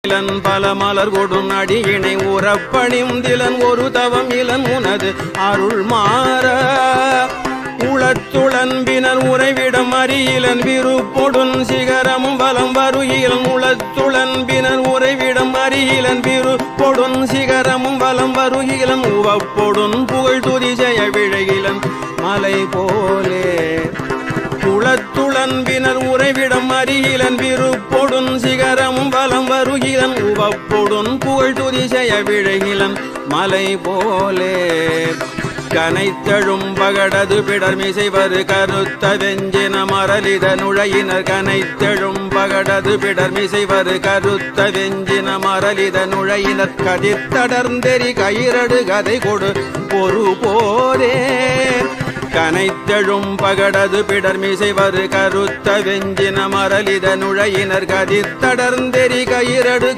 இளன் பல மலர் கொடும் அடியினை உறப்பணியும் திலன் ஒரு தவம் இளன் உனது அருள் மாற உளத்துளன்பினர் உறைவிடம் அறியிலன் விருப்பொடுன் சிகரமும் வலம் வருகிலன் உளத்துளன்பினர் உறைவிடம் அறியிலன் விருப்பொடுன் சிகரமும் வலம் வருகிலன் உவப்பொடுன் புகழ் துதிசெய விழகிலன் மலை போலே உளத்துளன்பினர் உறைவிடம் அறிகிலன் விருப்பொடுன் சிகரமும் வலம் வருகிலன் உவப்பொடுன் புகழ் துதிசெய விழகிலன் மலை போலே கனைத்தழும் பகடது பிடர்மிசைவரு கருத்த வெஞ்சின மரலித நுழையினர் கனைத்தழும் பகடது பிடர்மிசைவரு கருத்த வெஞ்சின மரலித நுழையினர் கதிர்த்தடர்ந்தெறி கயிரடு கதை கொடு பொறு போரே கனைத்தழும் பகடது பிடர்மிசைவரு கருத்த வெஞ்சின மரலித நுழையினர் கதிர்த்தடர்ந்தெறி கயிரடு